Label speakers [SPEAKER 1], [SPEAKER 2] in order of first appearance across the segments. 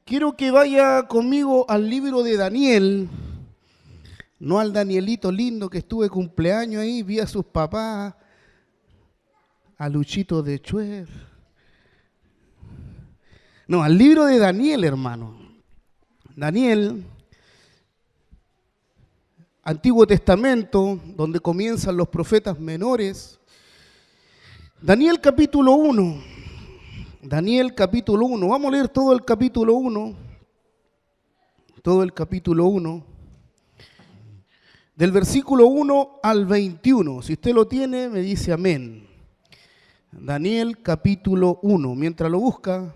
[SPEAKER 1] Quiero que vaya conmigo al libro de Daniel, no al Danielito lindo que estuve cumpleaños ahí, vi a sus papás, a Luchito de Chuer. No, al libro de Daniel, hermano. Daniel, Antiguo Testamento, donde comienzan los profetas menores. Daniel capítulo 1. Daniel capítulo 1. Vamos a leer todo el capítulo 1. Todo el capítulo 1. Del versículo 1 al 21. Si usted lo tiene, me dice amén. Daniel capítulo 1. Mientras lo busca,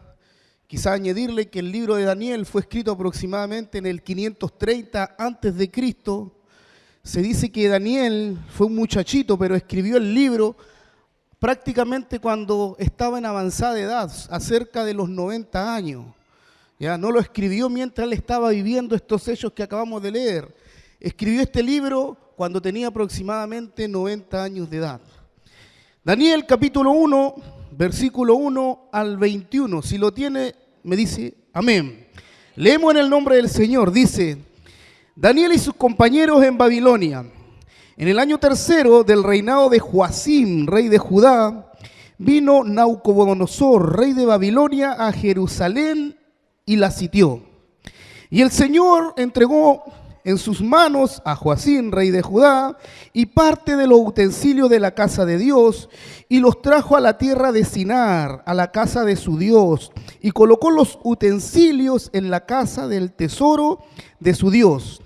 [SPEAKER 1] quizá añadirle que el libro de Daniel fue escrito aproximadamente en el 530 antes de Cristo. Se dice que Daniel fue un muchachito, pero escribió el libro prácticamente cuando estaba en avanzada edad, acerca de los 90 años. Ya no lo escribió mientras él estaba viviendo estos hechos que acabamos de leer. Escribió este libro cuando tenía aproximadamente 90 años de edad. Daniel capítulo 1, versículo 1 al 21. Si lo tiene, me dice amén. Leemos en el nombre del Señor. Dice: Daniel y sus compañeros en Babilonia. En el año tercero del reinado de Joacim, rey de Judá, vino Nabucodonosor, rey de Babilonia, a Jerusalén y la sitió. Y el Señor entregó en sus manos a Joacim, rey de Judá, y parte de los utensilios de la casa de Dios, y los trajo a la tierra de Sinar, a la casa de su Dios, y colocó los utensilios en la casa del tesoro de su Dios.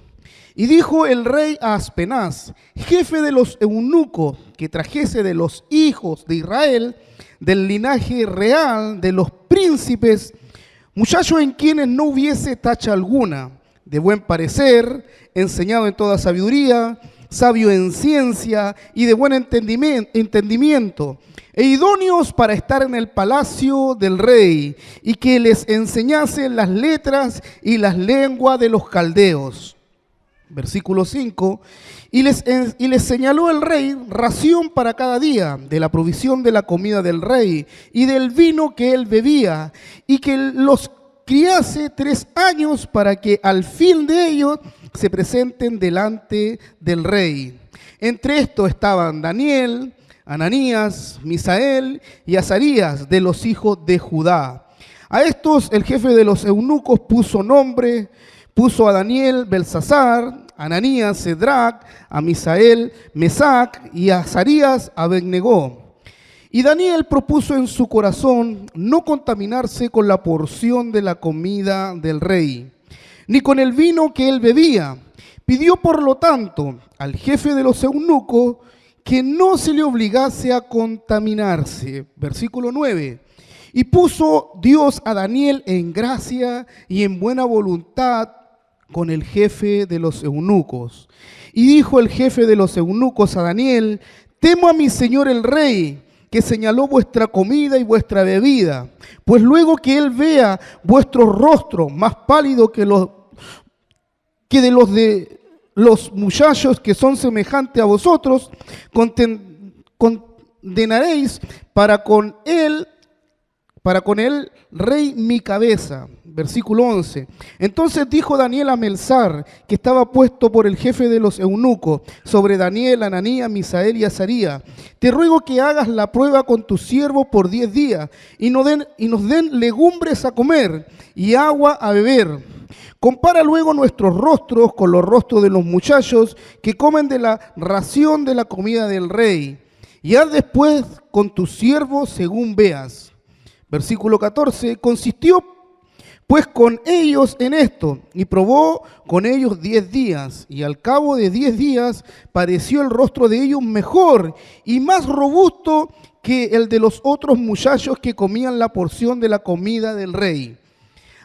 [SPEAKER 1] Y dijo el rey a Aspenaz, jefe de los eunucos, que trajese de los hijos de Israel, del linaje real, de los príncipes, muchachos en quienes no hubiese tacha alguna, de buen parecer, enseñado en toda sabiduría, sabio en ciencia y de buen entendimiento, e idóneos para estar en el palacio del rey, y que les enseñasen las letras y las lenguas de los caldeos. Versículo 5, y les señaló el rey ración para cada día de la provisión de la comida del rey y del vino que él bebía, y que los criase 3 años para que al fin de ellos se presenten delante del rey. Entre estos estaban Daniel, Ananías, Misael y Azarías de los hijos de Judá. A estos el jefe de los eunucos puso a Daniel Belsasar, a Ananías Cedrac, a Misael Mesac y a Azarías Abednego. Y Daniel propuso en su corazón no contaminarse con la porción de la comida del rey, ni con el vino que él bebía. Pidió por lo tanto al jefe de los eunucos que no se le obligase a contaminarse. Versículo 9. Y puso Dios a Daniel en gracia y en buena voluntad con el jefe de los eunucos. Y dijo el jefe de los eunucos a Daniel: temo a mi señor el rey, que señaló vuestra comida y vuestra bebida, pues luego que él vea vuestros rostros más pálidos que de los muchachos que son semejantes a vosotros, condenaréis para con él rey mi cabeza. Versículo 11. Entonces dijo Daniel a Melsar, que estaba puesto por el jefe de los eunucos, sobre Daniel, Ananías, Misael y Azarías: te ruego que hagas la prueba con tu siervo por 10 días, y nos den legumbres a comer y agua a beber. Compara luego nuestros rostros con los rostros de los muchachos que comen de la ración de la comida del rey, y haz después con tu siervo según veas. Versículo 14. Consistió pues con ellos en esto, y probó con ellos 10 días, y al cabo de 10 días pareció el rostro de ellos mejor y más robusto que el de los otros muchachos que comían la porción de la comida del rey.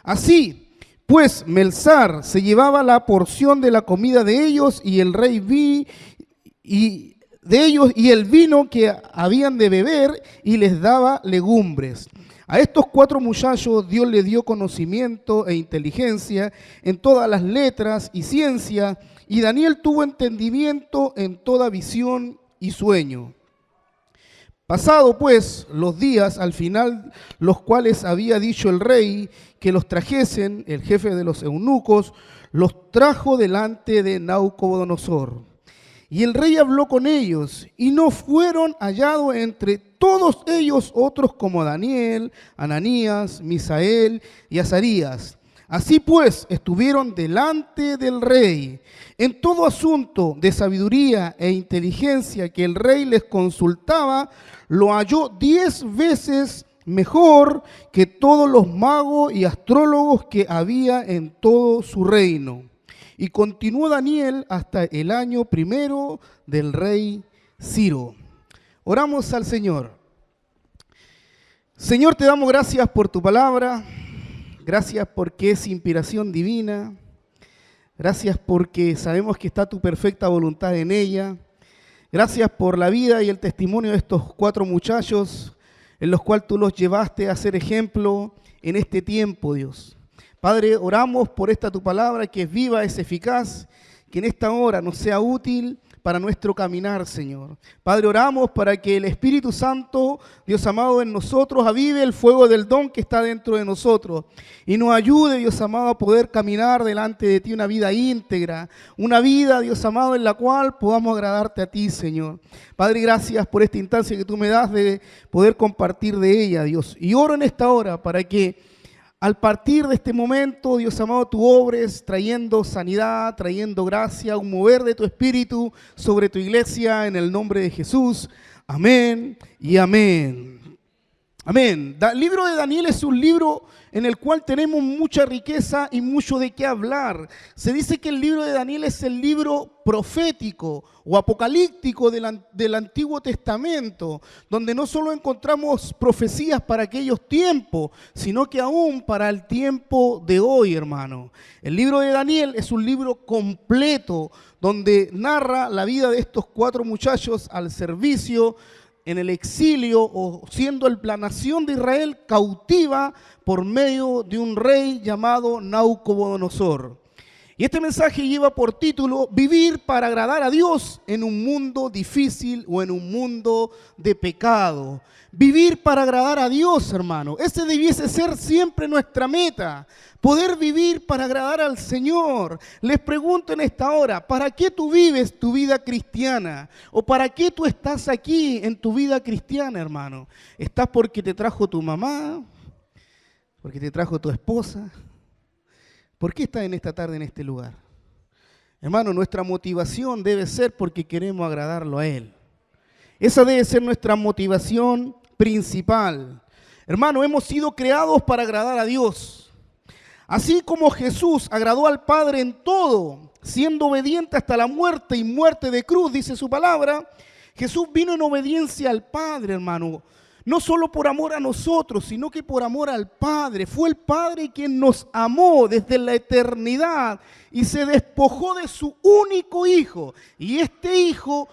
[SPEAKER 1] Así pues Melsar se llevaba la porción de la comida de ellos, y el rey y el vino que habían de beber, y les daba legumbres. A estos 4 muchachos Dios les dio conocimiento e inteligencia en todas las letras y ciencia, y Daniel tuvo entendimiento en toda visión y sueño. Pasado pues los días, al final los cuales había dicho el rey que los trajesen, el jefe de los eunucos los trajo delante de Nabucodonosor. Y el rey habló con ellos, y no fueron hallados entre todos ellos otros como Daniel, Ananías, Misael y Azarías. Así pues, estuvieron delante del rey. En todo asunto de sabiduría e inteligencia que el rey les consultaba, lo halló 10 veces mejor que todos los magos y astrólogos que había en todo su reino. Y continuó Daniel hasta el año primero del rey Ciro. Oramos al Señor. Señor, te damos gracias por tu palabra. Gracias porque es inspiración divina. Gracias porque sabemos que está tu perfecta voluntad en ella. Gracias por la vida y el testimonio de estos 4 muchachos en los cuales tú los llevaste a ser ejemplo en este tiempo, Dios. Padre, oramos por esta tu palabra que es viva, es eficaz, que en esta hora nos sea útil para nuestro caminar, Señor. Padre, oramos para que el Espíritu Santo, Dios amado, en nosotros avive el fuego del don que está dentro de nosotros y nos ayude, Dios amado, a poder caminar delante de ti una vida íntegra, una vida, Dios amado, en la cual podamos agradarte a ti, Señor. Padre, gracias por esta instancia que tú me das de poder compartir de ella, Dios. Y oro en esta hora para que al partir de este momento, Dios amado, tú obres trayendo sanidad, trayendo gracia, un mover de tu espíritu sobre tu iglesia en el nombre de Jesús. Amén y amén. Amén. El libro de Daniel es un libro en el cual tenemos mucha riqueza y mucho de qué hablar. Se dice que el libro de Daniel es el libro profético o apocalíptico del Antiguo Testamento, donde no solo encontramos profecías para aquellos tiempos, sino que aún para el tiempo de hoy, hermano. El libro de Daniel es un libro completo, donde narra la vida de estos 4 muchachos al servicio en el exilio o siendo la nación de Israel cautiva por medio de un rey llamado Nabucodonosor. Y este mensaje lleva por título Vivir para agradar a Dios en un mundo difícil o en un mundo de pecado. Vivir para agradar a Dios, hermano. Ese debiese ser siempre nuestra meta. Poder vivir para agradar al Señor. Les pregunto en esta hora, ¿para qué tú vives tu vida cristiana? ¿O para qué tú estás aquí en tu vida cristiana, hermano? ¿Estás porque te trajo tu mamá? ¿Porque te trajo tu esposa? ¿Por qué estás en esta tarde en este lugar? Hermano, nuestra motivación debe ser porque queremos agradarlo a Él. Esa debe ser nuestra motivación principal. Hermano, hemos sido creados para agradar a Dios. Así como Jesús agradó al Padre en todo, siendo obediente hasta la muerte y muerte de cruz, dice su palabra, Jesús vino en obediencia al Padre, hermano. No solo por amor a nosotros, sino que por amor al Padre. Fue el Padre quien nos amó desde la eternidad y se despojó de su único Hijo. Y este Hijo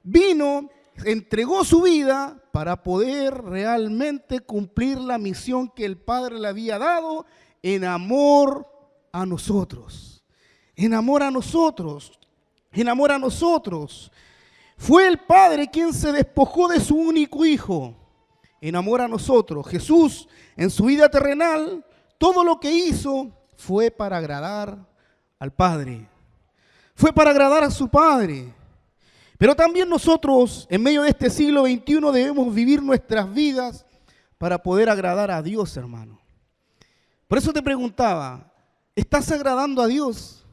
[SPEAKER 1] vino, entregó su vida para poder realmente cumplir la misión que el Padre le había dado en amor a nosotros. En amor a nosotros. En amor a nosotros. Fue el Padre quien se despojó de su único Hijo. En amor a nosotros. Jesús, en su vida terrenal, todo lo que hizo fue para agradar al Padre. Fue para agradar a su Padre. Pero también nosotros, en medio de este siglo XXI, debemos vivir nuestras vidas para poder agradar a Dios, hermano. Por eso te preguntaba, ¿estás agradando a Dios?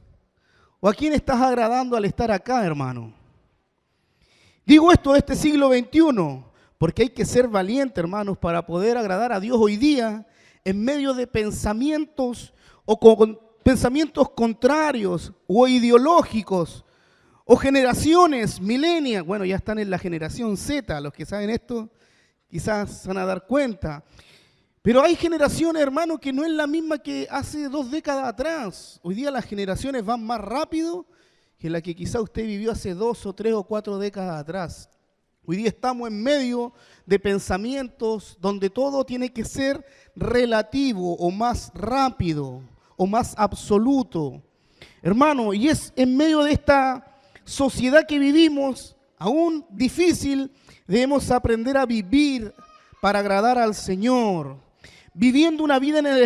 [SPEAKER 1] ¿O a quién estás agradando al estar acá, hermano? Digo esto de este siglo XXI, porque hay que ser valiente, hermanos, para poder agradar a Dios hoy día en medio de pensamientos o con pensamientos contrarios o ideológicos o generaciones, milenias. Bueno, ya están en la generación Z, los que saben esto quizás se van a dar cuenta. Pero hay generaciones, hermanos, que no es la misma que hace 2 décadas atrás. Hoy día las generaciones van más rápido que la que quizá usted vivió hace 2 o 3 o 4 décadas atrás. Hoy día estamos en medio de pensamientos donde todo tiene que ser relativo o más rápido o más absoluto. Hermano, y es en medio de esta sociedad que vivimos, aún difícil, Debemos aprender a vivir para agradar al Señor, viviendo una vida en el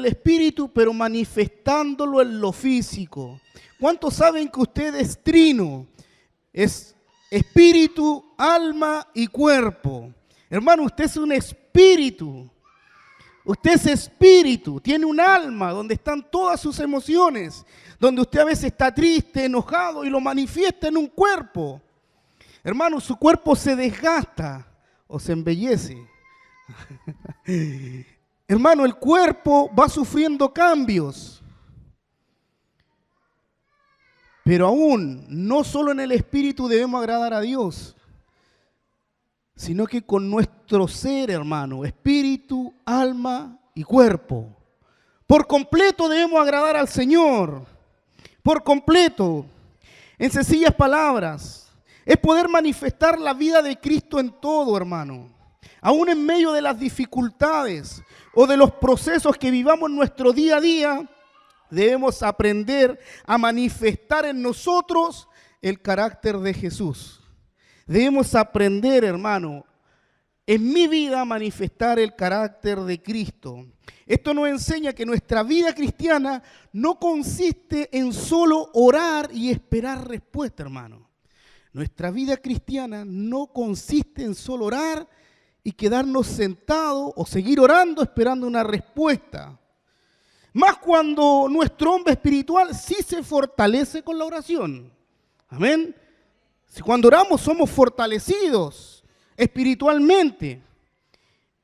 [SPEAKER 1] Espíritu, pero manifestándolo en lo físico. ¿Cuántos saben que usted es trino? Es espíritu, alma y cuerpo. Hermano, usted es un espíritu. Usted es espíritu, tiene un alma donde están todas sus emociones, donde usted a veces está triste, enojado y lo manifiesta en un cuerpo. Hermano, su cuerpo se desgasta o se embellece. Hermano, el cuerpo va sufriendo cambios. Pero aún, no solo en el espíritu debemos agradar a Dios, sino que con nuestro ser, hermano, espíritu, alma y cuerpo. Por completo debemos agradar al Señor. Por completo. En sencillas palabras, es poder manifestar la vida de Cristo en todo, hermano. Aún en medio de las dificultades o de los procesos que vivamos en nuestro día a día, debemos aprender a manifestar en nosotros el carácter de Jesús. Debemos aprender, hermano, en mi vida a manifestar el carácter de Cristo. Esto nos enseña que nuestra vida cristiana no consiste en solo orar y esperar respuesta, hermano. Nuestra vida cristiana no consiste en solo orar y quedarnos sentados o seguir orando esperando una respuesta. Más cuando nuestro hombre espiritual sí se fortalece con la oración. Amén. Si cuando oramos somos fortalecidos espiritualmente.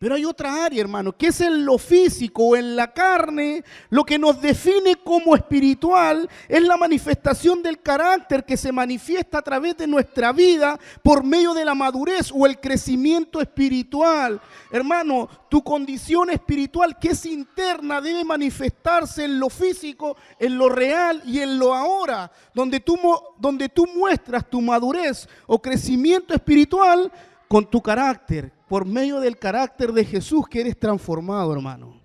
[SPEAKER 1] Pero hay otra área, hermano, que es en lo físico o en la carne. Lo que nos define como espiritual es la manifestación del carácter que se manifiesta a través de nuestra vida por medio de la madurez o el crecimiento espiritual. Hermano, tu condición espiritual que es interna debe manifestarse en lo físico, en lo real y en lo ahora. Donde tú muestras tu madurez o crecimiento espiritual con tu carácter. Por medio del carácter de Jesús que eres transformado, hermano.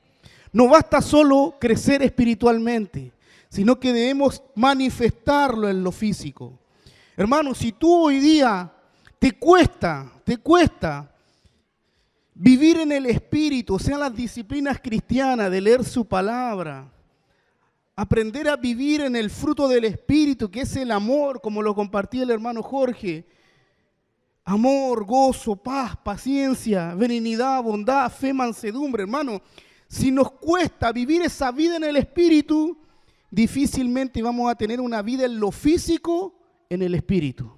[SPEAKER 1] No basta solo crecer espiritualmente, sino que debemos manifestarlo en lo físico. Hermano, si tú hoy día te cuesta vivir en el Espíritu, o sea, las disciplinas cristianas de leer su palabra, aprender a vivir en el fruto del Espíritu, que es el amor, como lo compartía el hermano Jorge, amor, gozo, paz, paciencia, benignidad, bondad, fe, mansedumbre. Hermano, si nos cuesta vivir esa vida en el Espíritu, difícilmente vamos a tener una vida en lo físico, en el Espíritu.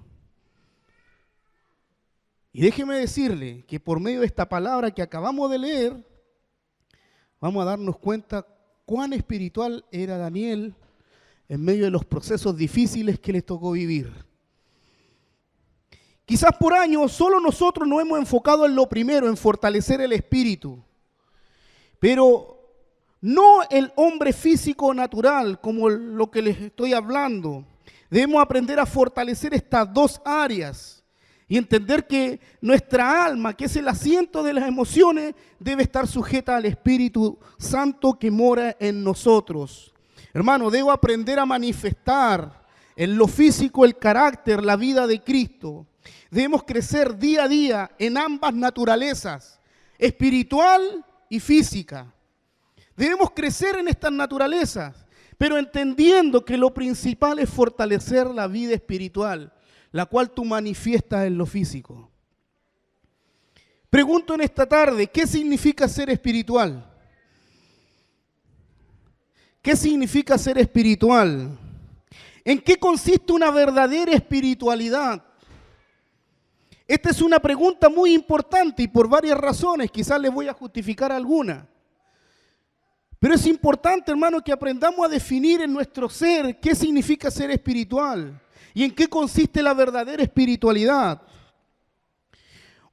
[SPEAKER 1] Y déjeme decirle que por medio de esta palabra que acabamos de leer, vamos a darnos cuenta cuán espiritual era Daniel en medio de los procesos difíciles que les tocó vivir. Quizás por años solo nosotros nos hemos enfocado en lo primero, en fortalecer el espíritu. Pero no el hombre físico natural, como lo que les estoy hablando. Debemos aprender a fortalecer estas dos áreas y entender que nuestra alma, que es el asiento de las emociones, debe estar sujeta al Espíritu Santo que mora en nosotros. Hermano, debo aprender a manifestar en lo físico el carácter, la vida de Cristo. Debemos crecer día a día en ambas naturalezas, espiritual y física. Debemos crecer en estas naturalezas, pero entendiendo que lo principal es fortalecer la vida espiritual, la cual tú manifiestas en lo físico. Pregunto en esta tarde, ¿qué significa ser espiritual? ¿Qué significa ser espiritual? ¿En qué consiste una verdadera espiritualidad? Esta es una pregunta muy importante y por varias razones, quizás les voy a justificar alguna. Pero es importante, hermano, que aprendamos a definir en nuestro ser qué significa ser espiritual y en qué consiste la verdadera espiritualidad.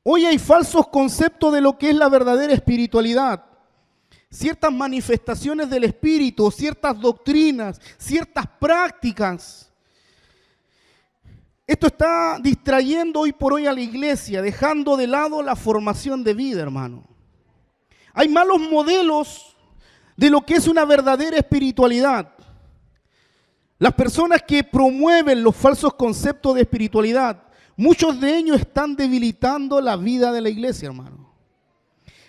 [SPEAKER 1] Hoy hay falsos conceptos de lo que es la verdadera espiritualidad. Ciertas manifestaciones del espíritu, ciertas doctrinas, ciertas prácticas. Esto está distrayendo hoy por hoy a la iglesia, dejando de lado la formación de vida, hermano. Hay malos modelos de lo que es una verdadera espiritualidad. Las personas que promueven los falsos conceptos de espiritualidad muchos de ellos están debilitando la vida de la iglesia, hermano.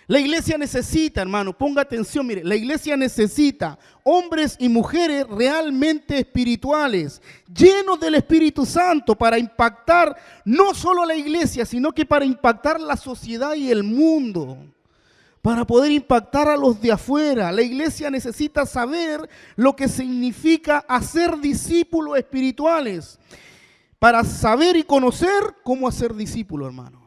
[SPEAKER 1] La iglesia necesita, hermano, ponga atención, mire, la iglesia necesita hombres y mujeres realmente espirituales, llenos del Espíritu Santo para impactar no solo a la iglesia, sino que para impactar la sociedad y el mundo, para poder impactar a los de afuera. La iglesia necesita saber lo que significa hacer discípulos espirituales, para saber y conocer cómo hacer discípulos, hermano.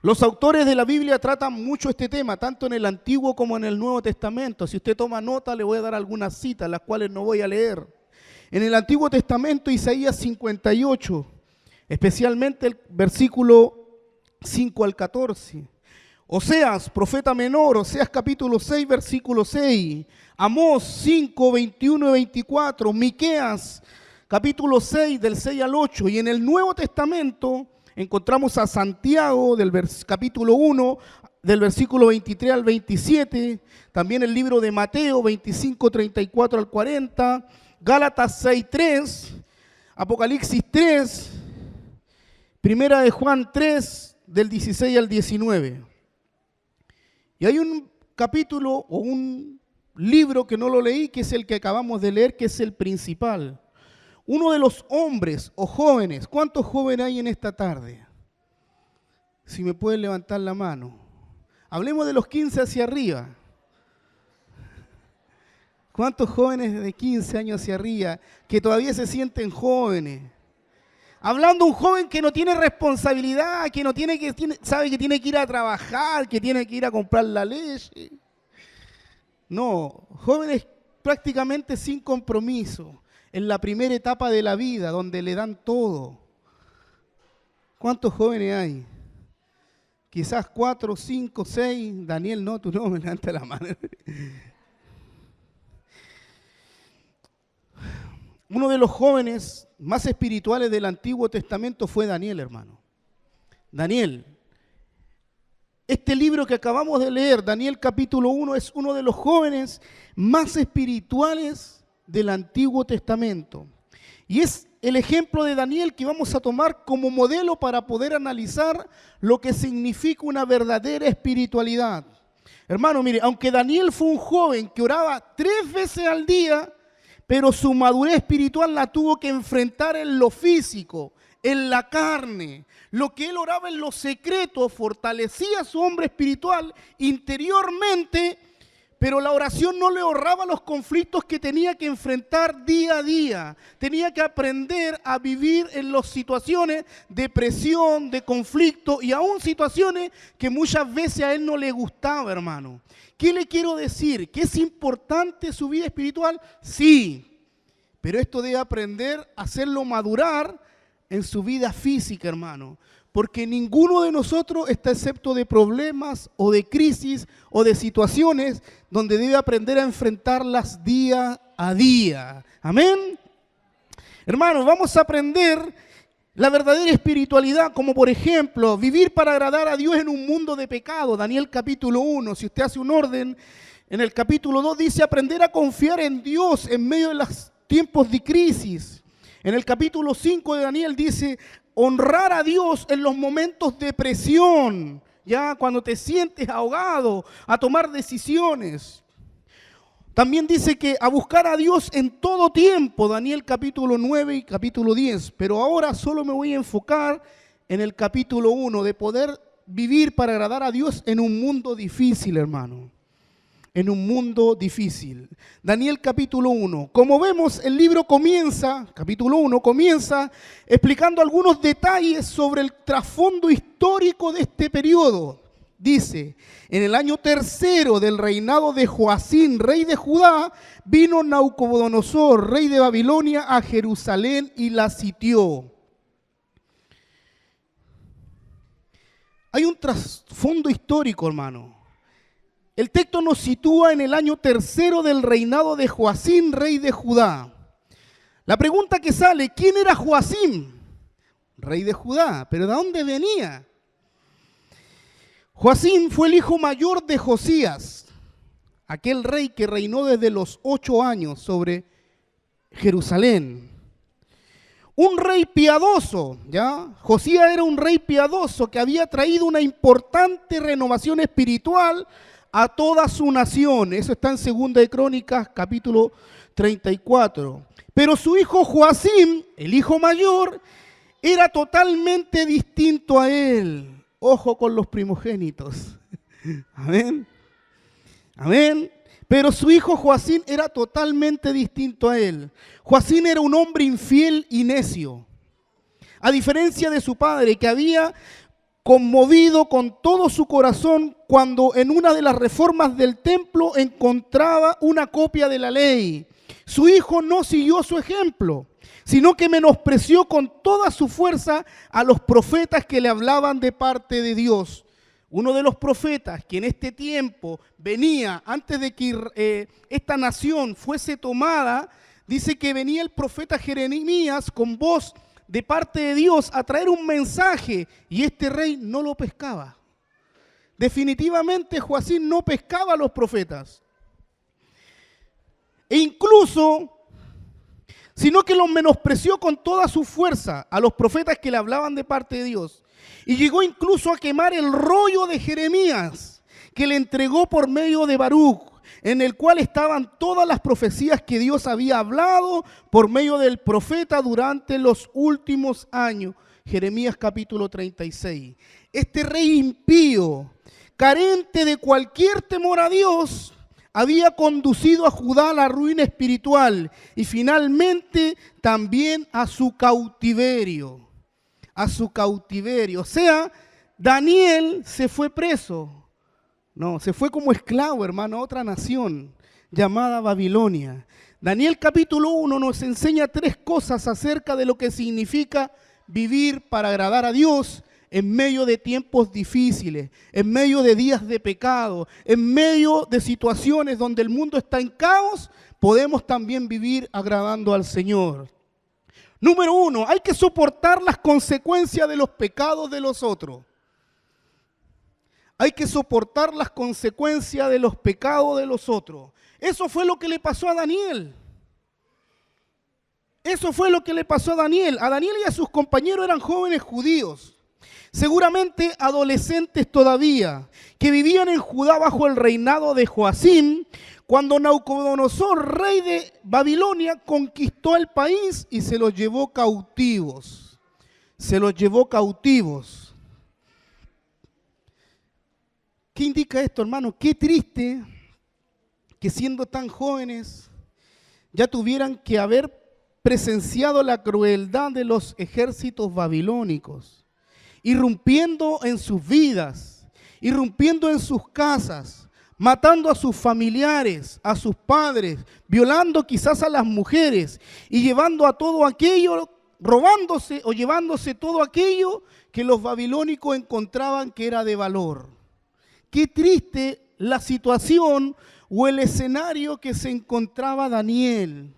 [SPEAKER 1] Los autores de la Biblia tratan mucho este tema, tanto en el Antiguo como en el Nuevo Testamento. Si usted toma nota, le voy a dar algunas citas, las cuales no voy a leer. En el Antiguo Testamento, Isaías 58, especialmente el versículo 5 al 14. Oseas, profeta menor, Oseas capítulo 6, versículo 6. Amós 5, 21 y 24. Miqueas, capítulo 6, del 6 al 8. Y en el Nuevo Testamento encontramos a Santiago del capítulo 1, del versículo 23 al 27, también el libro de Mateo 25, 34 al 40, Gálatas 6, 3, Apocalipsis 3, Primera de Juan 3, del 16 al 19. Y hay un capítulo o un libro que no lo leí, que es el que acabamos de leer, que es el principal. Uno de los hombres o jóvenes, ¿cuántos jóvenes hay en esta tarde? Si me pueden levantar la mano. Hablemos de los 15 hacia arriba. ¿Cuántos jóvenes de 15 años hacia arriba que todavía se sienten jóvenes? Hablando de un joven que no tiene responsabilidad, que no sabe que tiene que ir a trabajar, que tiene que ir a comprar la leche. No, jóvenes prácticamente sin compromiso. En la primera etapa de la vida, donde le dan todo. ¿Cuántos jóvenes hay? Quizás 4, 5, 6. Daniel, no, tú no, me levanta la mano. Uno de los jóvenes más espirituales del Antiguo Testamento fue Daniel, hermano. Daniel. Este libro que acabamos de leer, Daniel capítulo 1, es uno de los jóvenes más espirituales del Antiguo Testamento. Y es el ejemplo de Daniel que vamos a tomar como modelo para poder analizar lo que significa una verdadera espiritualidad. Hermano, mire, aunque Daniel fue un joven que oraba 3 veces al día, pero su madurez espiritual la tuvo que enfrentar en lo físico, en la carne. Lo que él oraba en lo secreto fortalecía a su hombre espiritual interiormente, pero la oración no le ahorraba los conflictos que tenía que enfrentar día a día. Tenía que aprender a vivir en las situaciones de presión, de conflicto y aún situaciones que muchas veces a él no le gustaba, hermano. ¿Qué le quiero decir? ¿Que es importante su vida espiritual? Sí, pero esto debe aprender a hacerlo madurar en su vida física, hermano. Porque ninguno de nosotros está excepto de problemas o de crisis o de situaciones donde debe aprender a enfrentarlas día a día. Amén. Hermanos, vamos a aprender la verdadera espiritualidad, como por ejemplo, vivir para agradar a Dios en un mundo de pecado. Daniel capítulo 1, si usted hace un orden, en el capítulo 2 dice aprender a confiar en Dios en medio de los tiempos de crisis. En el capítulo 5 de Daniel dice honrar a Dios en los momentos de presión, ya cuando te sientes ahogado, a tomar decisiones. También dice que a buscar a Dios en todo tiempo, Daniel capítulo 9 y capítulo 10. Pero ahora solo me voy a enfocar en el capítulo 1, de poder vivir para agradar a Dios en un mundo difícil, hermano. En un mundo difícil. Daniel capítulo 1. Como vemos, el libro comienza, capítulo 1, comienza explicando algunos detalles sobre el trasfondo histórico de este periodo. Dice, en el año 3 del reinado de Joacim, rey de Judá, vino Nabucodonosor, rey de Babilonia, a Jerusalén y la sitió. Hay un trasfondo histórico, hermano. El texto nos sitúa en el año 3 del reinado de Joacim, rey de Judá. La pregunta que sale, ¿quién era Joacim? Rey de Judá, ¿pero de dónde venía? Joacim fue el hijo mayor de Josías, aquel rey que reinó desde los 8 años sobre Jerusalén. un rey piadoso, ¿ya? Josías era un rey piadoso que había traído una importante renovación espiritual a toda su nación. Eso está en 2 de Crónicas, capítulo 34. Pero su hijo Joacim, el hijo mayor, era totalmente distinto a él. Ojo con los primogénitos. Amén. Amén. Pero su hijo Joacim era totalmente distinto a él. Joacim era un hombre infiel y necio. A diferencia de su padre, que había conmovido con todo su corazón cuando en una de las reformas del templo encontraba una copia de la ley. Su hijo no siguió su ejemplo, sino que menospreció con toda su fuerza a los profetas que le hablaban de parte de Dios. Uno de los profetas que en este tiempo venía, antes de que esta nación fuese tomada, dice que venía el profeta Jeremías con voz de parte de Dios a traer un mensaje, y este rey no lo pescaba. Definitivamente Joacim no pescaba a los profetas. E incluso, sino que los menospreció con toda su fuerza a los profetas que le hablaban de parte de Dios. Y llegó incluso a quemar el rollo de Jeremías que le entregó por medio de Baruch, en el cual estaban todas las profecías que Dios había hablado por medio del profeta durante los últimos años. Jeremías capítulo 36. Este rey impío, carente de cualquier temor a Dios, había conducido a Judá a la ruina espiritual y finalmente también a su cautiverio. A su cautiverio. O sea, Daniel se fue preso. No, se fue como esclavo, hermano, a otra nación llamada Babilonia. Daniel capítulo 1 nos enseña 3 cosas acerca de lo que significa vivir para agradar a Dios en medio de tiempos difíciles, en medio de días de pecado, en medio de situaciones donde el mundo está en caos, podemos también vivir agradando al Señor. Número 1, hay que soportar las consecuencias de los pecados de los otros. Hay que soportar las consecuencias de los pecados de los otros. Eso fue lo que le pasó a Daniel. Eso fue lo que le pasó a Daniel. A Daniel y a sus compañeros eran jóvenes judíos, seguramente adolescentes todavía, que vivían en Judá bajo el reinado de Joacim, cuando Nabucodonosor, rey de Babilonia, conquistó el país y se los llevó cautivos. Se los llevó cautivos. ¿Qué indica esto, hermano? Qué triste que siendo tan jóvenes ya tuvieran que haber presenciado la crueldad de los ejércitos babilónicos, irrumpiendo en sus vidas, irrumpiendo en sus casas, matando a sus familiares, a sus padres, violando quizás a las mujeres y llevando a todo aquello, robándose o llevándose todo aquello que los babilónicos encontraban que era de valor. Qué triste la situación o el escenario que se encontraba Daniel.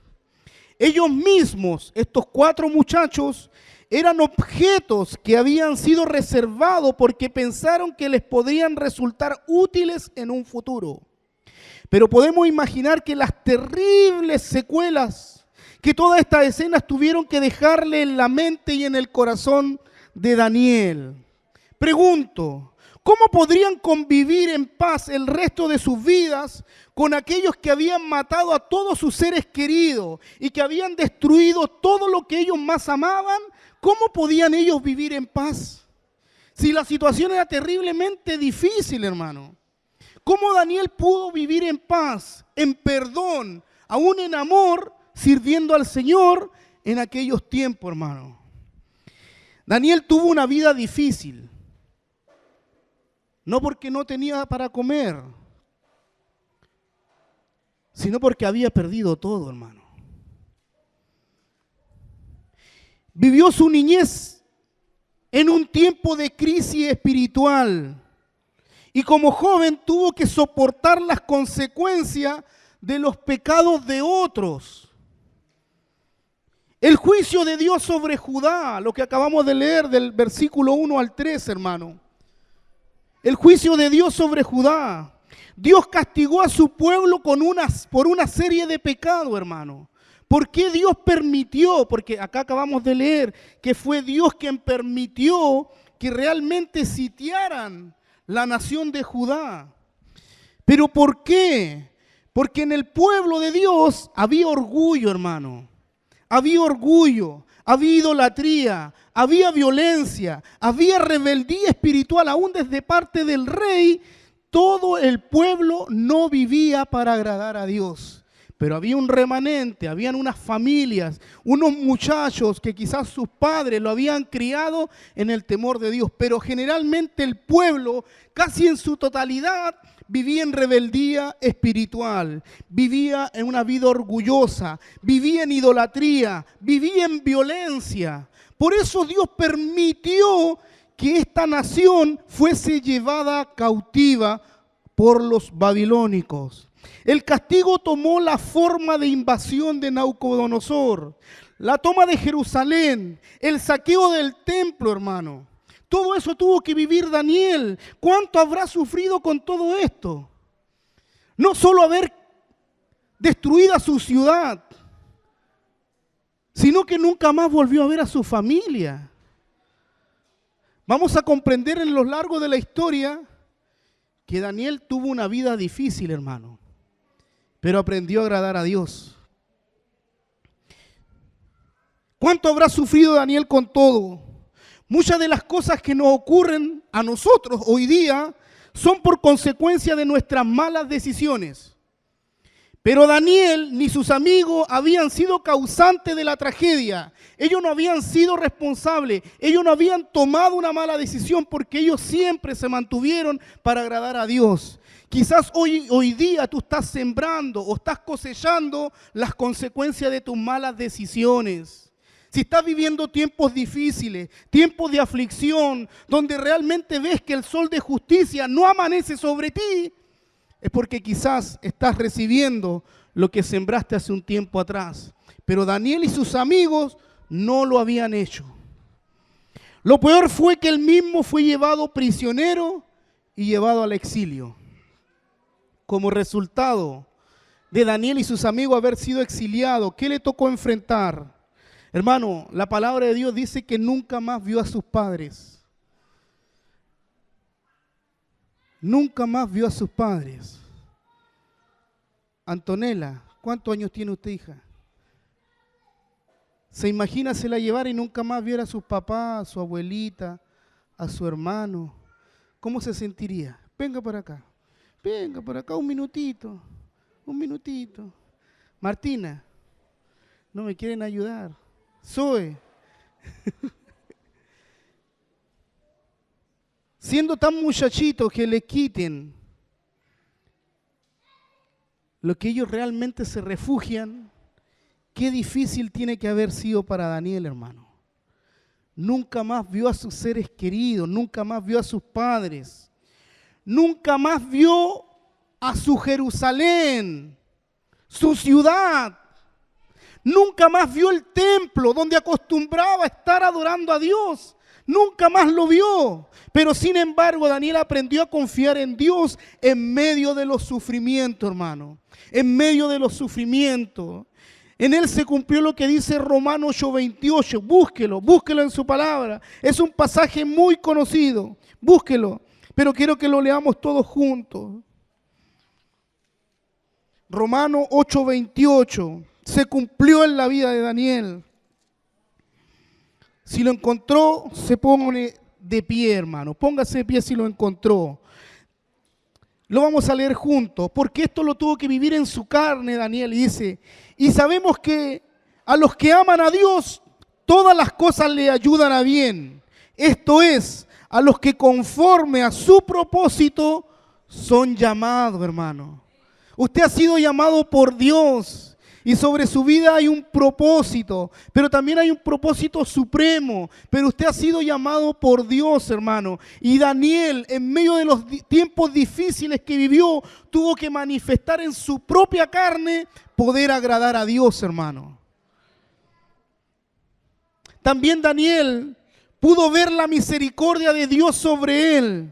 [SPEAKER 1] Ellos mismos, estos 4 muchachos, eran objetos que habían sido reservados porque pensaron que les podrían resultar útiles en un futuro. Pero podemos imaginar que las terribles secuelas que todas estas escenas tuvieron que dejarle en la mente y en el corazón de Daniel. Pregunto, ¿cómo podrían convivir en paz el resto de sus vidas con aquellos que habían matado a todos sus seres queridos y que habían destruido todo lo que ellos más amaban? ¿Cómo podían ellos vivir en paz? Si la situación era terriblemente difícil, hermano. ¿Cómo Daniel pudo vivir en paz, en perdón, aún en amor, sirviendo al Señor en aquellos tiempos, hermano? Daniel tuvo una vida difícil. No porque no tenía para comer, sino porque había perdido todo, hermano. Vivió su niñez en un tiempo de crisis espiritual y como joven tuvo que soportar las consecuencias de los pecados de otros. El juicio de Dios sobre Judá, lo que acabamos de leer del versículo 1 al 3, hermano. El juicio de Dios sobre Judá. Dios castigó a su pueblo por una serie de pecados, hermano. ¿Por qué Dios permitió? Porque acá acabamos de leer que fue Dios quien permitió que realmente sitiaran la nación de Judá. ¿Pero por qué? Porque en el pueblo de Dios había orgullo, hermano. Había orgullo, había idolatría, había violencia, había rebeldía espiritual, aún desde parte del rey. Todo el pueblo no vivía para agradar a Dios. Pero había un remanente, habían unas familias, unos muchachos que quizás sus padres lo habían criado en el temor de Dios. Pero generalmente el pueblo, casi en su totalidad, vivía en rebeldía espiritual, vivía en una vida orgullosa, vivía en idolatría, vivía en violencia. Por eso Dios permitió que esta nación fuese llevada cautiva por los babilónicos. El castigo tomó la forma de invasión de Nabucodonosor, la toma de Jerusalén, el saqueo del templo, hermano. Todo eso tuvo que vivir Daniel. ¿Cuánto habrá sufrido con todo esto? No solo haber destruido su ciudad, sino que nunca más volvió a ver a su familia. Vamos a comprender en lo largo de la historia que Daniel tuvo una vida difícil, hermano, pero aprendió a agradar a Dios. ¿Cuánto habrá sufrido Daniel con todo? Muchas de las cosas que nos ocurren a nosotros hoy día son por consecuencia de nuestras malas decisiones. Pero Daniel ni sus amigos habían sido causantes de la tragedia. Ellos no habían sido responsables. Ellos no habían tomado una mala decisión porque ellos siempre se mantuvieron para agradar a Dios. Quizás hoy día tú estás sembrando o estás cosechando las consecuencias de tus malas decisiones. Si estás viviendo tiempos difíciles, tiempos de aflicción, donde realmente ves que el sol de justicia no amanece sobre ti, es porque quizás estás recibiendo lo que sembraste hace un tiempo atrás. Pero Daniel y sus amigos no lo habían hecho. Lo peor fue que él mismo fue llevado prisionero y llevado al exilio. Como resultado de Daniel y sus amigos haber sido exiliados, ¿qué le tocó enfrentar? Hermano, la palabra de Dios dice que nunca más vio a sus padres. Nunca más vio a sus padres. Antonella, ¿cuántos años tiene usted, hija? ¿Se imagina se la llevara y nunca más viera a sus papás, a su abuelita, a su hermano? ¿Cómo se sentiría? Venga para acá un minutito, un minutito. Martina, no me quieren ayudar. Zoe. Siendo tan muchachitos que le quiten lo que ellos realmente se refugian, qué difícil tiene que haber sido para Daniel, hermano. Nunca más vio a sus seres queridos, nunca más vio a sus padres, nunca más vio a su Jerusalén, su ciudad. Nunca más vio el templo donde acostumbraba a estar adorando a Dios. Nunca más lo vio. Pero sin embargo, Daniel aprendió a confiar en Dios en medio de los sufrimientos, hermano. En medio de los sufrimientos. En él se cumplió lo que dice Romanos 8:28. Búsquelo en su palabra. Es un pasaje muy conocido. Búsquelo. Pero quiero que lo leamos todos juntos. Romanos 8:28. Se cumplió en la vida de Daniel. Si lo encontró, se pone de pie, hermano. Póngase de pie si lo encontró. Lo vamos a leer juntos, porque esto lo tuvo que vivir en su carne, Daniel. Y dice, y sabemos que a los que aman a Dios, todas las cosas le ayudan a bien. Esto es, a los que conforme a su propósito son llamados, hermano. Usted ha sido llamado por Dios. Y sobre su vida hay un propósito, pero también hay un propósito supremo. Pero usted ha sido llamado por Dios, hermano. Y Daniel, en medio de los tiempos difíciles que vivió, tuvo que manifestar en su propia carne poder agradar a Dios, hermano. También Daniel pudo ver la misericordia de Dios sobre él.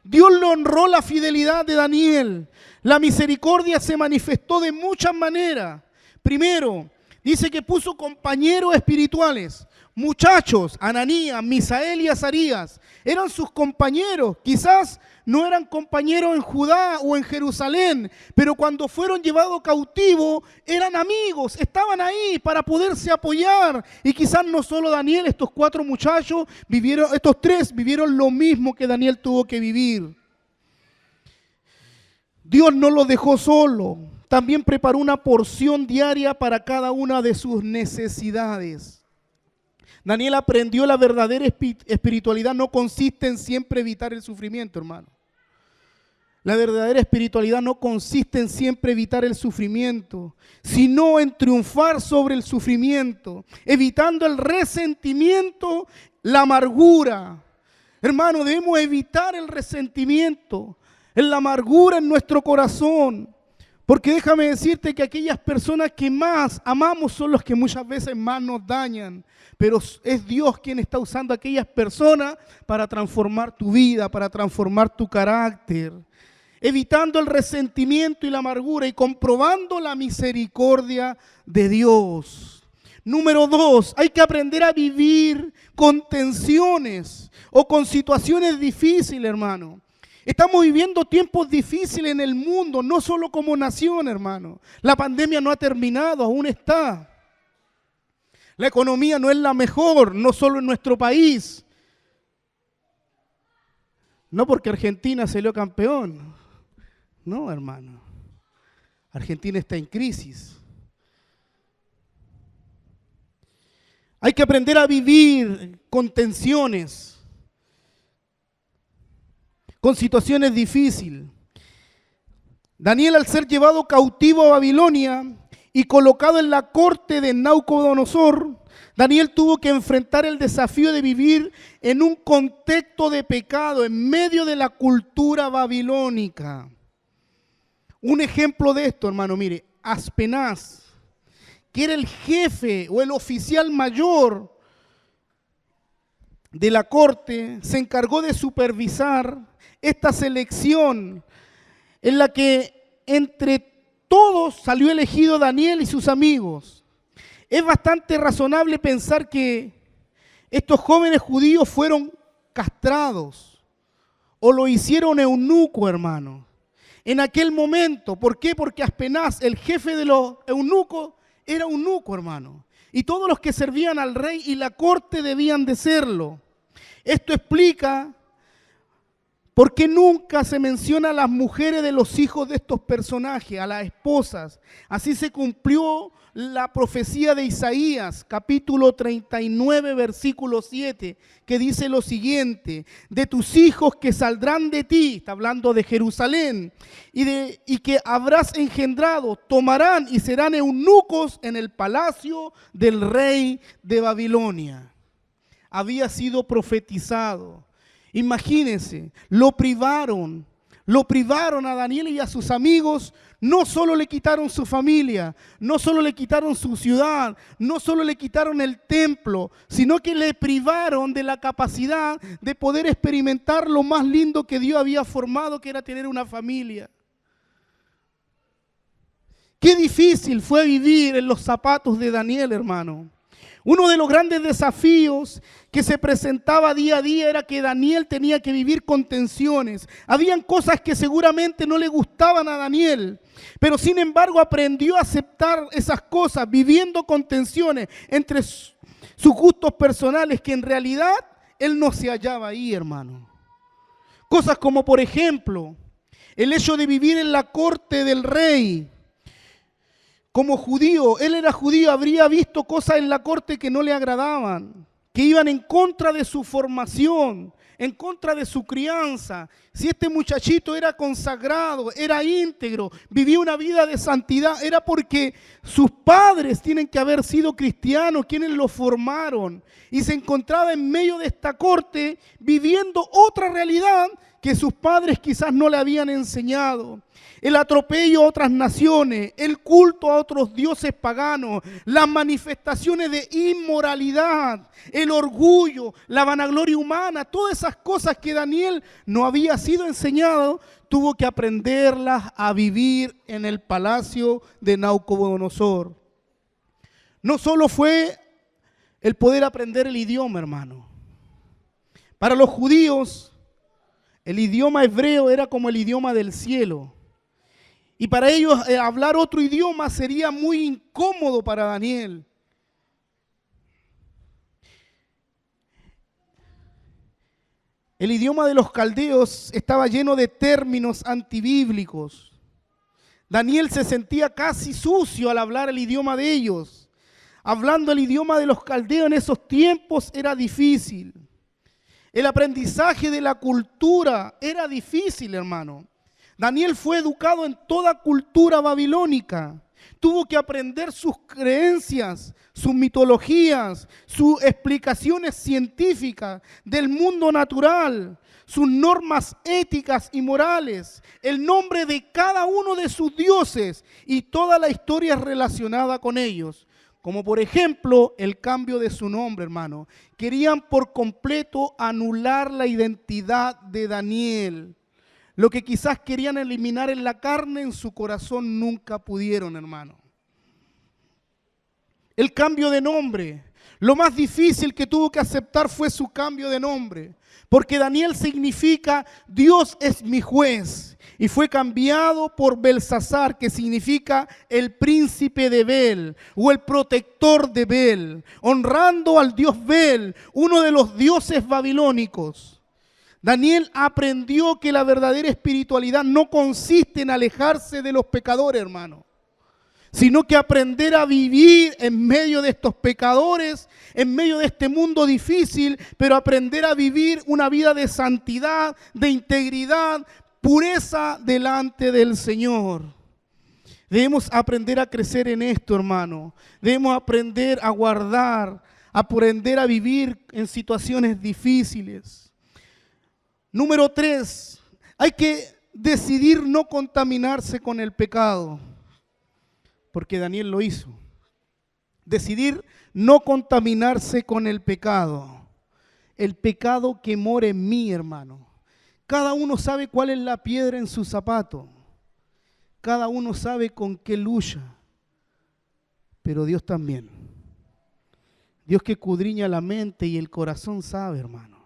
[SPEAKER 1] Dios le honró la fidelidad de Daniel. La misericordia se manifestó de muchas maneras. Primero, Dice que puso compañeros espirituales, muchachos, Ananías, Misael y Azarías. Eran sus compañeros. Quizás no eran compañeros en Judá o en Jerusalén, pero cuando fueron llevados cautivos eran amigos, estaban ahí para poderse apoyar. Y quizás no solo Daniel, estos 4 muchachos vivieron, estos 3 vivieron lo mismo que Daniel tuvo que vivir. Dios no los dejó solo. También preparó una porción diaria para cada una de sus necesidades. Daniel aprendió la verdadera espiritualidad no consiste en siempre evitar el sufrimiento, hermano. La verdadera espiritualidad no consiste en siempre evitar el sufrimiento, sino en triunfar sobre el sufrimiento, evitando el resentimiento, la amargura. Hermano, debemos evitar el resentimiento, la amargura en nuestro corazón. Porque déjame decirte que aquellas personas que más amamos son los que muchas veces más nos dañan. Pero es Dios quien está usando a aquellas personas para transformar tu vida, para transformar tu carácter. Evitando el resentimiento y la amargura y comprobando la misericordia de Dios. Número 2, hay que aprender a vivir con tensiones o con situaciones difíciles, hermano. Estamos viviendo tiempos difíciles en el mundo, no solo como nación, hermano. La pandemia no ha terminado, aún está. La economía no es la mejor, no solo en nuestro país. No porque Argentina salió campeón. No, hermano. Argentina está en crisis. Hay que aprender a vivir con tensiones, con situaciones difíciles. Daniel, al ser llevado cautivo a Babilonia y colocado en la corte de Nabucodonosor, Daniel tuvo que enfrentar el desafío de vivir en un contexto de pecado en medio de la cultura babilónica. Un ejemplo de esto, hermano, mire, Aspenaz, que era el jefe o el oficial mayor de la corte, se encargó de supervisar esta selección en la que entre todos salió elegido Daniel y sus amigos. Es bastante razonable pensar que estos jóvenes judíos fueron castrados o lo hicieron eunuco, hermano. En aquel momento, ¿por qué? Porque Aspenaz, el jefe de los eunucos, era eunuco, hermano. Y todos los que servían al rey y la corte debían de serlo. Esto explica por qué nunca se menciona a las mujeres de los hijos de estos personajes, a las esposas. Así se cumplió la profecía de Isaías, capítulo 39, versículo 7, que dice lo siguiente: de tus hijos que saldrán de ti, está hablando de Jerusalén, y que habrás engendrado, tomarán y serán eunucos en el palacio del rey de Babilonia. Había sido profetizado. Imagínense, lo privaron a Daniel y a sus amigos. No solo le quitaron su familia, no solo le quitaron su ciudad, no solo le quitaron el templo, sino que le privaron de la capacidad de poder experimentar lo más lindo que Dios había formado, que era tener una familia. Qué difícil fue vivir en los zapatos de Daniel, hermano. Uno de los grandes desafíos que se presentaba día a día era que Daniel tenía que vivir con tensiones. Habían cosas que seguramente no le gustaban a Daniel, pero sin embargo aprendió a aceptar esas cosas, viviendo con tensiones entre sus gustos personales, que en realidad él no se hallaba ahí, hermano. Cosas como, por ejemplo, el hecho de vivir en la corte del rey. Como judío, él era judío, habría visto cosas en la corte que no le agradaban, que iban en contra de su formación, en contra de su crianza. Si este muchachito era consagrado, era íntegro, vivía una vida de santidad, era porque sus padres tienen que haber sido cristianos, quienes lo formaron. Y se encontraba en medio de esta corte viviendo otra realidad que sus padres quizás no le habían enseñado. El atropello a otras naciones, el culto a otros dioses paganos, las manifestaciones de inmoralidad, el orgullo, la vanagloria humana, todas esas cosas que Daniel no había sido enseñado, tuvo que aprenderlas a vivir en el palacio de Nabucodonosor. No solo fue el poder aprender el idioma, hermano. Para los judíos, el idioma hebreo era como el idioma del cielo. Y para ellos hablar otro idioma sería muy incómodo para Daniel. El idioma de los caldeos estaba lleno de términos antibíblicos. Daniel se sentía casi sucio al hablar el idioma de ellos. Hablando el idioma de los caldeos en esos tiempos era difícil. El aprendizaje de la cultura era difícil, hermano. Daniel fue educado en toda cultura babilónica. Tuvo que aprender sus creencias, sus mitologías, sus explicaciones científicas del mundo natural, sus normas éticas y morales, el nombre de cada uno de sus dioses y toda la historia relacionada con ellos. Como por ejemplo el cambio de su nombre, hermano. Querían por completo anular la identidad de Daniel. Lo que quizás querían eliminar en la carne, en su corazón nunca pudieron, hermano. El cambio de nombre. Lo más difícil que tuvo que aceptar fue su cambio de nombre. Porque Daniel significa Dios es mi juez. Y fue cambiado por Belsasar, que significa el príncipe de Bel o el protector de Bel, honrando al dios Bel, uno de los dioses babilónicos. Daniel aprendió que la verdadera espiritualidad no consiste en alejarse de los pecadores, hermano, sino que aprender a vivir en medio de estos pecadores, en medio de este mundo difícil, pero aprender a vivir una vida de santidad, de integridad, pureza delante del Señor. Debemos aprender a crecer en esto, hermano. Debemos aprender a guardar, aprender a vivir en situaciones difíciles. Número 3, hay que decidir no contaminarse con el pecado, porque Daniel lo hizo. Decidir no contaminarse con el pecado que mora en mí, hermano. Cada uno sabe cuál es la piedra en su zapato, cada uno sabe con qué lucha, pero Dios también. Dios que escudriña la mente y el corazón sabe, hermano.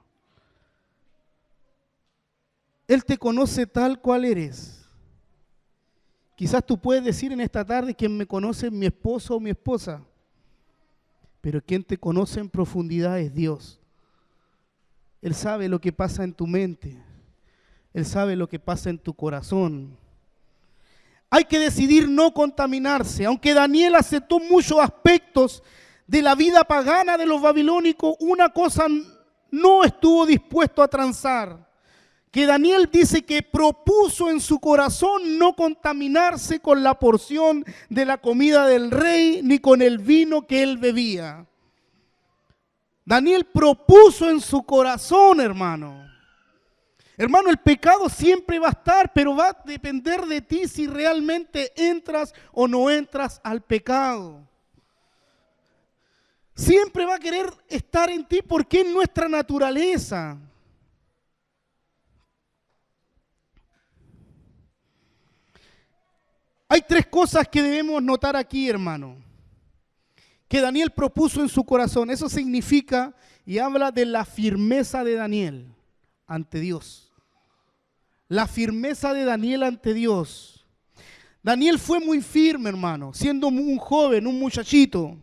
[SPEAKER 1] Él te conoce tal cual eres. Quizás tú puedes decir en esta tarde, quien me conoce es mi esposo o mi esposa, pero quien te conoce en profundidad es Dios. Él sabe lo que pasa en tu mente. Él sabe lo que pasa en tu corazón. Hay que decidir no contaminarse. Aunque Daniel aceptó muchos aspectos de la vida pagana de los babilónicos, una cosa no estuvo dispuesto a transar. Que Daniel dice que propuso en su corazón no contaminarse con la porción de la comida del rey ni con el vino que él bebía. Daniel propuso en su corazón, hermano. Hermano, el pecado siempre va a estar, pero va a depender de ti si realmente entras o no entras al pecado. Siempre va a querer estar en ti porque es nuestra naturaleza. Hay 3 cosas que debemos notar aquí, hermano, que Daniel propuso en su corazón. Eso significa y habla de la firmeza de Daniel ante Dios. La firmeza de Daniel ante Dios. Daniel fue muy firme, hermano, siendo un joven, un muchachito.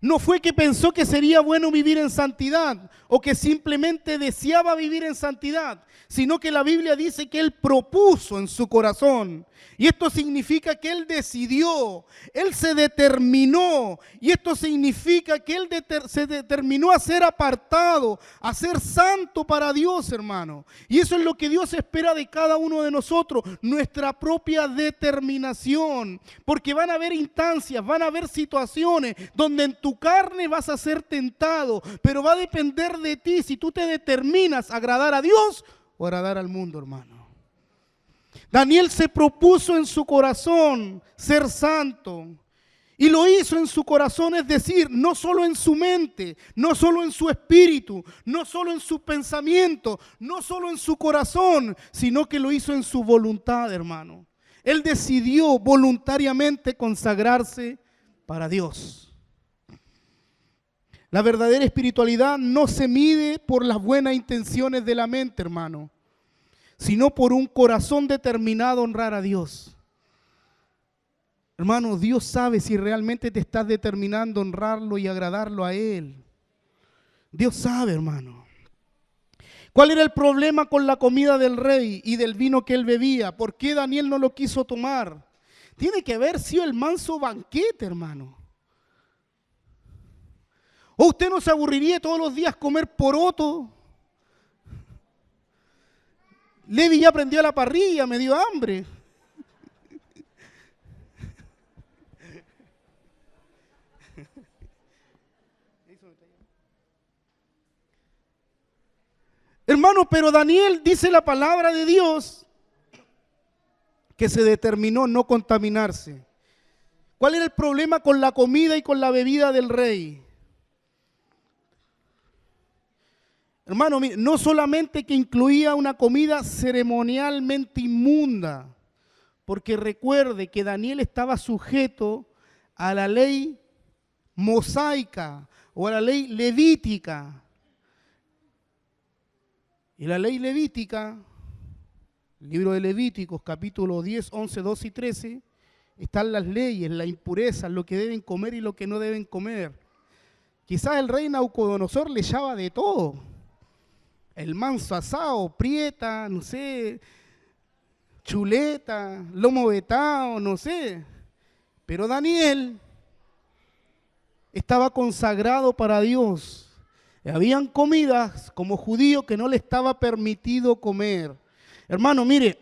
[SPEAKER 1] No fue que pensó que sería bueno vivir en santidad o que simplemente deseaba vivir en santidad, sino que la Biblia dice que él propuso en su corazón. Y esto significa que él decidió, él se determinó. Y esto significa que él se determinó a ser apartado, a ser santo para Dios, hermano. Y eso es lo que Dios espera de cada uno de nosotros, nuestra propia determinación. Porque van a haber instancias, van a haber situaciones donde en tu carne vas a ser tentado, pero va a depender de ti si tú te determinas a agradar a Dios o agradar al mundo, hermano. Daniel se propuso en su corazón ser santo y lo hizo en su corazón, es decir, no solo en su mente, no solo en su espíritu, no solo en su pensamiento, no solo en su corazón, sino que lo hizo en su voluntad, hermano. Él decidió voluntariamente consagrarse para Dios. La verdadera espiritualidad no se mide por las buenas intenciones de la mente, hermano, sino por un corazón determinado a honrar a Dios. Hermano, Dios sabe si realmente te estás determinando a honrarlo y agradarlo a Él. Dios sabe, hermano. ¿Cuál era el problema con la comida del rey y del vino que él bebía? ¿Por qué Daniel no lo quiso tomar? Tiene que haber sido el manso banquete, hermano. ¿O usted no se aburriría todos los días comer poroto? Levi ya prendió la parrilla, me dio hambre. Hermano, pero Daniel dice la palabra de Dios que se determinó no contaminarse. ¿Cuál era el problema con la comida y con la bebida del rey? Hermano, no solamente que incluía una comida ceremonialmente inmunda, porque recuerde que Daniel estaba sujeto a la ley mosaica o a la ley levítica. Y la ley levítica, el libro de Levíticos, capítulo 10, 11, 12 y 13, están las leyes, las impurezas, lo que deben comer y lo que no deben comer. Quizás el rey Nabucodonosor le echaba de todo. El manso asado, prieta, no sé, chuleta, lomo vetado, no sé. Pero Daniel estaba consagrado para Dios. Habían comidas como judío que no le estaba permitido comer. Hermano, mire,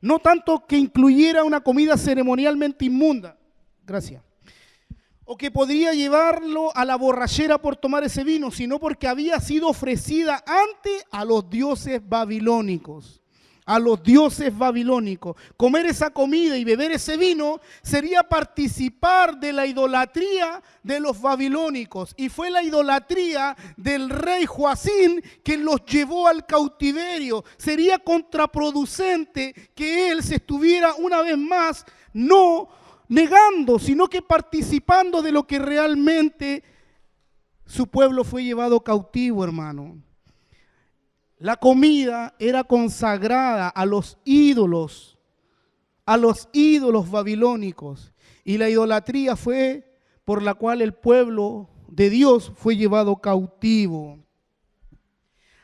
[SPEAKER 1] no tanto que incluyera una comida ceremonialmente inmunda, gracias, o que podría llevarlo a la borrachera por tomar ese vino, sino porque había sido ofrecida antes a los dioses babilónicos. A los dioses babilónicos. Comer esa comida y beber ese vino sería participar de la idolatría de los babilónicos. Y fue la idolatría del rey Joacín que los llevó al cautiverio. Sería contraproducente que él se estuviera una vez más no negando, sino que participando de lo que realmente su pueblo fue llevado cautivo, hermano. La comida era consagrada a los ídolos babilónicos. Y la idolatría fue por la cual el pueblo de Dios fue llevado cautivo.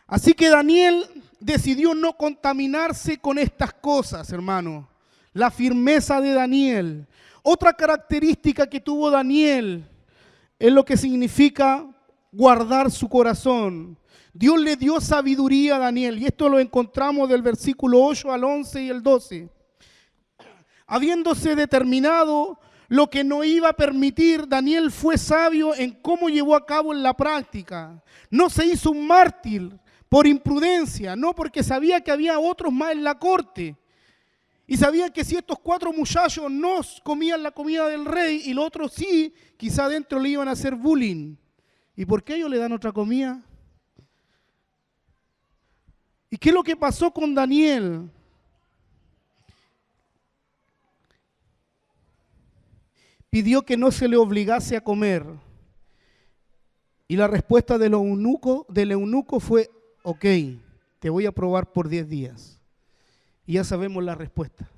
[SPEAKER 1] Así que Daniel decidió no contaminarse con estas cosas, hermano. La firmeza de Daniel. Otra característica que tuvo Daniel es lo que significa guardar su corazón. Dios le dio sabiduría a Daniel, y esto lo encontramos del versículo 8 al 11 y el 12. Habiéndose determinado lo que no iba a permitir, Daniel fue sabio en cómo llevó a cabo en la práctica. No se hizo un mártir por imprudencia, no, porque sabía que había otros más en la corte. Y sabía que si estos 4 muchachos no comían la comida del rey y los otros sí, quizá adentro le iban a hacer bullying. ¿Y por qué ellos le dan otra comida? ¿Y qué es lo que pasó con Daniel? Pidió que no se le obligase a comer. Y la respuesta del eunuco fue, ok, te voy a probar por 10 días. Y ya sabemos la respuesta.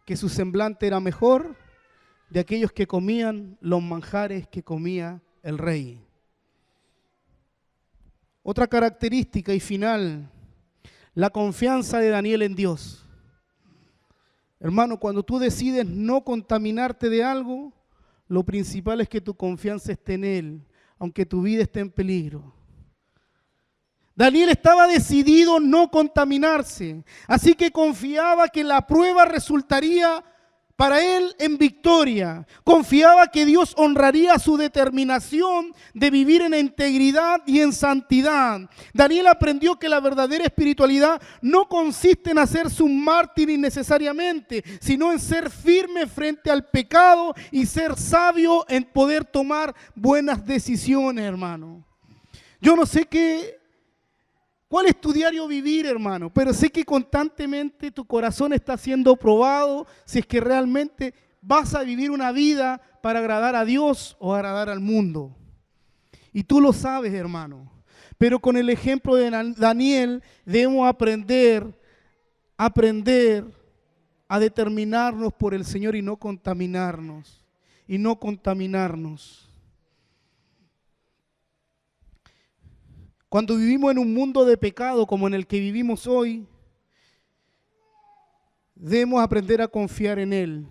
[SPEAKER 1] Que su semblante era mejor de aquellos que comían los manjares que comía el rey. Otra característica y final, la confianza de Daniel en Dios. Hermano, cuando tú decides no contaminarte de algo, lo principal es que tu confianza esté en Él, aunque tu vida esté en peligro. Daniel estaba decidido no contaminarse, así que confiaba que la prueba resultaría para él en victoria. Confiaba que Dios honraría su determinación de vivir en integridad y en santidad. Daniel aprendió que la verdadera espiritualidad no consiste en hacerse un mártir innecesariamente, sino en ser firme frente al pecado y ser sabio en poder tomar buenas decisiones, hermano. Yo no sé cuál es tu diario vivir, hermano, pero sé que constantemente tu corazón está siendo probado si es que realmente vas a vivir una vida para agradar a Dios o agradar al mundo. Y tú lo sabes, hermano. Pero con el ejemplo de Daniel debemos aprender a determinarnos por el Señor y no contaminarnos. Cuando vivimos en un mundo de pecado como en el que vivimos hoy, debemos aprender a confiar en Él.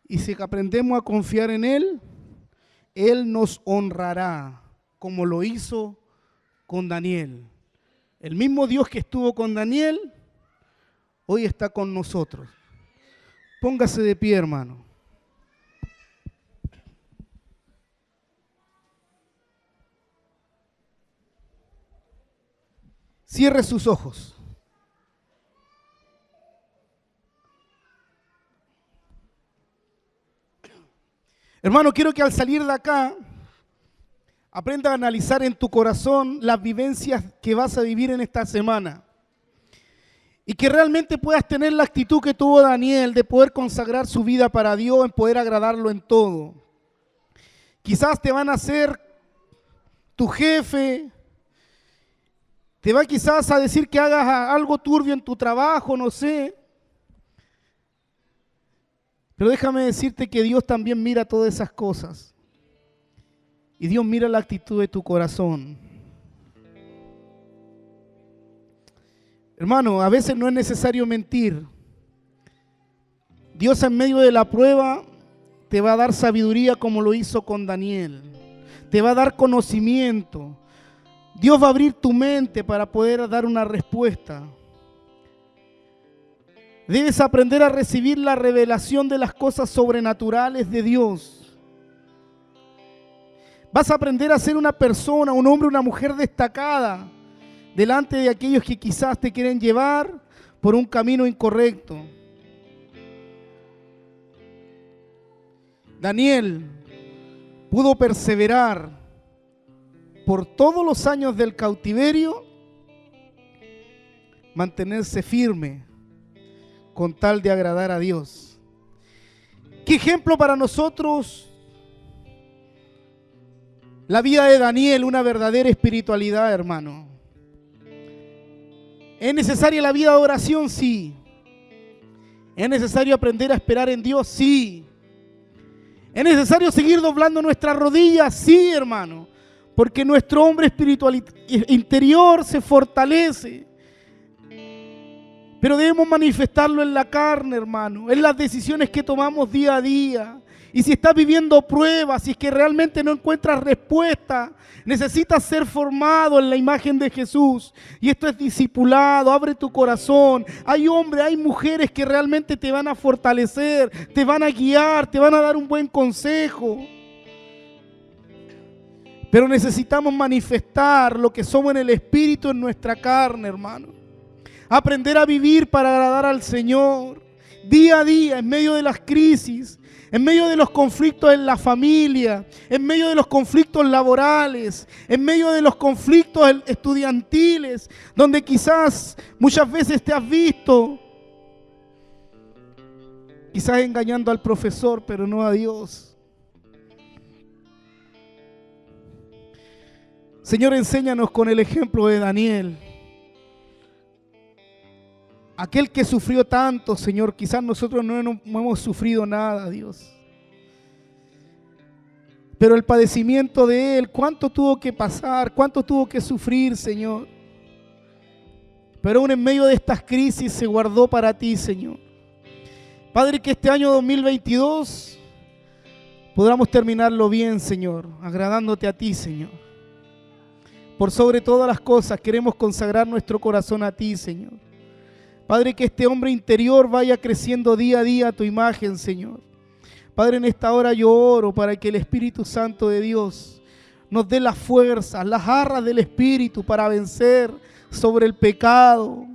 [SPEAKER 1] Y si aprendemos a confiar en Él, Él nos honrará, como lo hizo con Daniel. El mismo Dios que estuvo con Daniel, hoy está con nosotros. Póngase de pie, hermano. Cierre sus ojos. Hermano, quiero que al salir de acá aprenda a analizar en tu corazón las vivencias que vas a vivir en esta semana. Y que realmente puedas tener la actitud que tuvo Daniel de poder consagrar su vida para Dios, en poder agradarlo en todo. Quizás te van a hacer tu jefe, te va quizás a decir que hagas algo turbio en tu trabajo, no sé. Pero déjame decirte que Dios también mira todas esas cosas. Y Dios mira la actitud de tu corazón. Hermano, a veces no es necesario mentir. Dios en medio de la prueba te va a dar sabiduría como lo hizo con Daniel. Te va a dar conocimiento. Dios va a abrir tu mente para poder dar una respuesta. Debes aprender a recibir la revelación de las cosas sobrenaturales de Dios. Vas a aprender a ser una persona, un hombre, una mujer destacada delante de aquellos que quizás te quieren llevar por un camino incorrecto. Daniel pudo perseverar por todos los años del cautiverio, mantenerse firme con tal de agradar a Dios. ¿Qué ejemplo para nosotros? La vida de Daniel, una verdadera espiritualidad, hermano. ¿Es necesaria la vida de oración? Sí. ¿Es necesario aprender a esperar en Dios? Sí. ¿Es necesario seguir doblando nuestras rodillas? Sí, hermano. Porque nuestro hombre espiritual interior se fortalece. Pero debemos manifestarlo en la carne, hermano, en las decisiones que tomamos día a día. Y si estás viviendo pruebas, si es que realmente no encuentras respuesta, necesitas ser formado en la imagen de Jesús. Y esto es discipulado, abre tu corazón. Hay hombres, hay mujeres que realmente te van a fortalecer, te van a guiar, te van a dar un buen consejo. Pero necesitamos manifestar lo que somos en el Espíritu en nuestra carne, hermano. Aprender a vivir para agradar al Señor. Día a día, en medio de las crisis, en medio de los conflictos en la familia, en medio de los conflictos laborales, en medio de los conflictos estudiantiles, donde quizás muchas veces te has visto, quizás engañando al profesor, pero no a Dios. Señor, enséñanos con el ejemplo de Daniel. Aquel que sufrió tanto, Señor, quizás nosotros no hemos sufrido nada, Dios. Pero el padecimiento de Él, ¿cuánto tuvo que pasar? ¿Cuánto tuvo que sufrir, Señor? Pero aún en medio de estas crisis se guardó para ti, Señor. Padre, que este año 2022 podamos terminarlo bien, Señor, agradándote a ti, Señor. Por sobre todas las cosas queremos consagrar nuestro corazón a ti, Señor. Padre, que este hombre interior vaya creciendo día a día a tu imagen, Señor. Padre, en esta hora yo oro para que el Espíritu Santo de Dios nos dé las fuerzas, las garras del Espíritu para vencer sobre el pecado,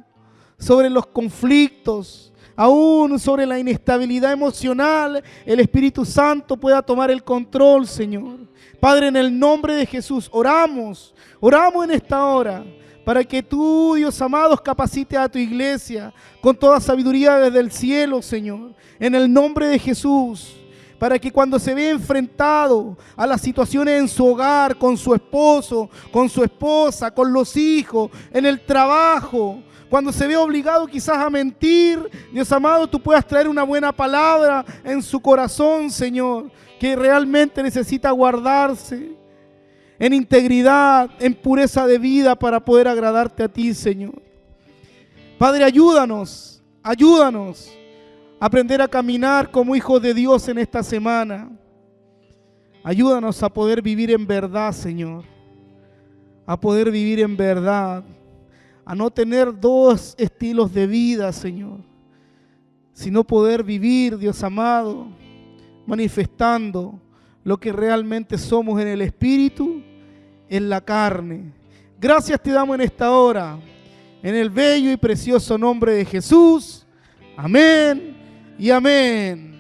[SPEAKER 1] sobre los conflictos, aún sobre la inestabilidad emocional. El Espíritu Santo pueda tomar el control, Señor. Padre, en el nombre de Jesús, oramos en esta hora para que tú, Dios amado, capacites a tu iglesia con toda sabiduría desde el cielo, Señor, en el nombre de Jesús, para que cuando se ve enfrentado a las situaciones en su hogar, con su esposo, con su esposa, con los hijos, en el trabajo, cuando se ve obligado quizás a mentir, Dios amado, tú puedas traer una buena palabra en su corazón, Señor, que realmente necesita guardarse en integridad, en pureza de vida para poder agradarte a ti, Señor. Padre, ayúdanos a aprender a caminar como hijos de Dios en esta semana. Ayúdanos a poder vivir en verdad, Señor. A poder vivir en verdad. A no tener dos estilos de vida, Señor. Sino poder vivir, Dios amado, manifestando lo que realmente somos en el Espíritu, en la carne. Gracias te damos en esta hora, en el bello y precioso nombre de Jesús. Amén y amén.